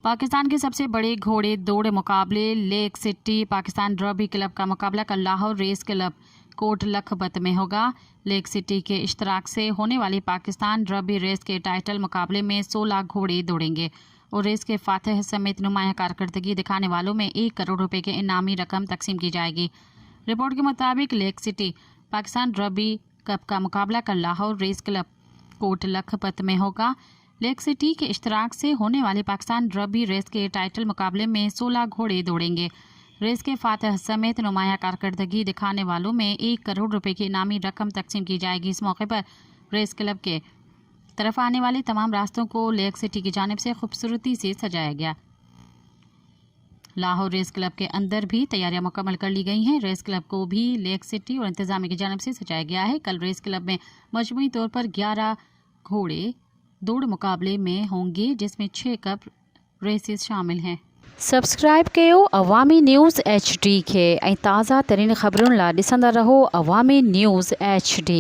पाकिस्तान के सबसे बड़े घोड़े दौड़ मुकाबले Lake City Pakistan rugby club का मुकाबला कल लाहौर रेस क्लब कोट लखपत में होगा। लेक सिटी के इश्तराक से होने वाली पाकिस्तान रग्बी रेस के टाइटल मुकाबले में 16 घोड़े दौड़ेंगे और रेस के फातह समेत नुमाया कारकर्दगी दिखाने वालों में 1 करोड़ रुपए के इनामी रकम तकसीम की जाएगी। रिपोर्ट के मुताबिक Lake City Pakistan rugby cup का मुकाबला कल लाहौर रेस क्लब कोट लखपत में होगा। लेक सिटी के इश्तराक से होने वाली पाकिस्तान रग्बी रेस के टाइटल मुकाबले में 16 घोड़े दौड़ेंगे। रेस के फातह समेत नुमाया कारकर्दगी दिखाने वालों में 1 करोड़ रुपए की इनामी रकम तकसीम की जाएगी। इस मौके पर रेस क्लब के तरफ आने वाले तमाम रास्तों को लेक सिटी की जानिब से खूबसूरती से सजाया गया। लाहौर रेस क्लब के अंदर भी तैयारियां मुकम्मल कर ली गई हैं। रेस क्लब को भी लेक सिटी और इंतजामिया की जानिब से सजाया गया है। कल रेस क्लब में मजमूई तौर पर 11 घोड़े दौड़ मुकाबले में होंगे, जिसमें 6 कप रेसेस शामिल हैं। सब्सक्राइब कयो अवामी न्यूज़ HD के ताज़ा तरीन ख़बरुन ला ॾिसंदा रहो अवामी न्यूज़ HD।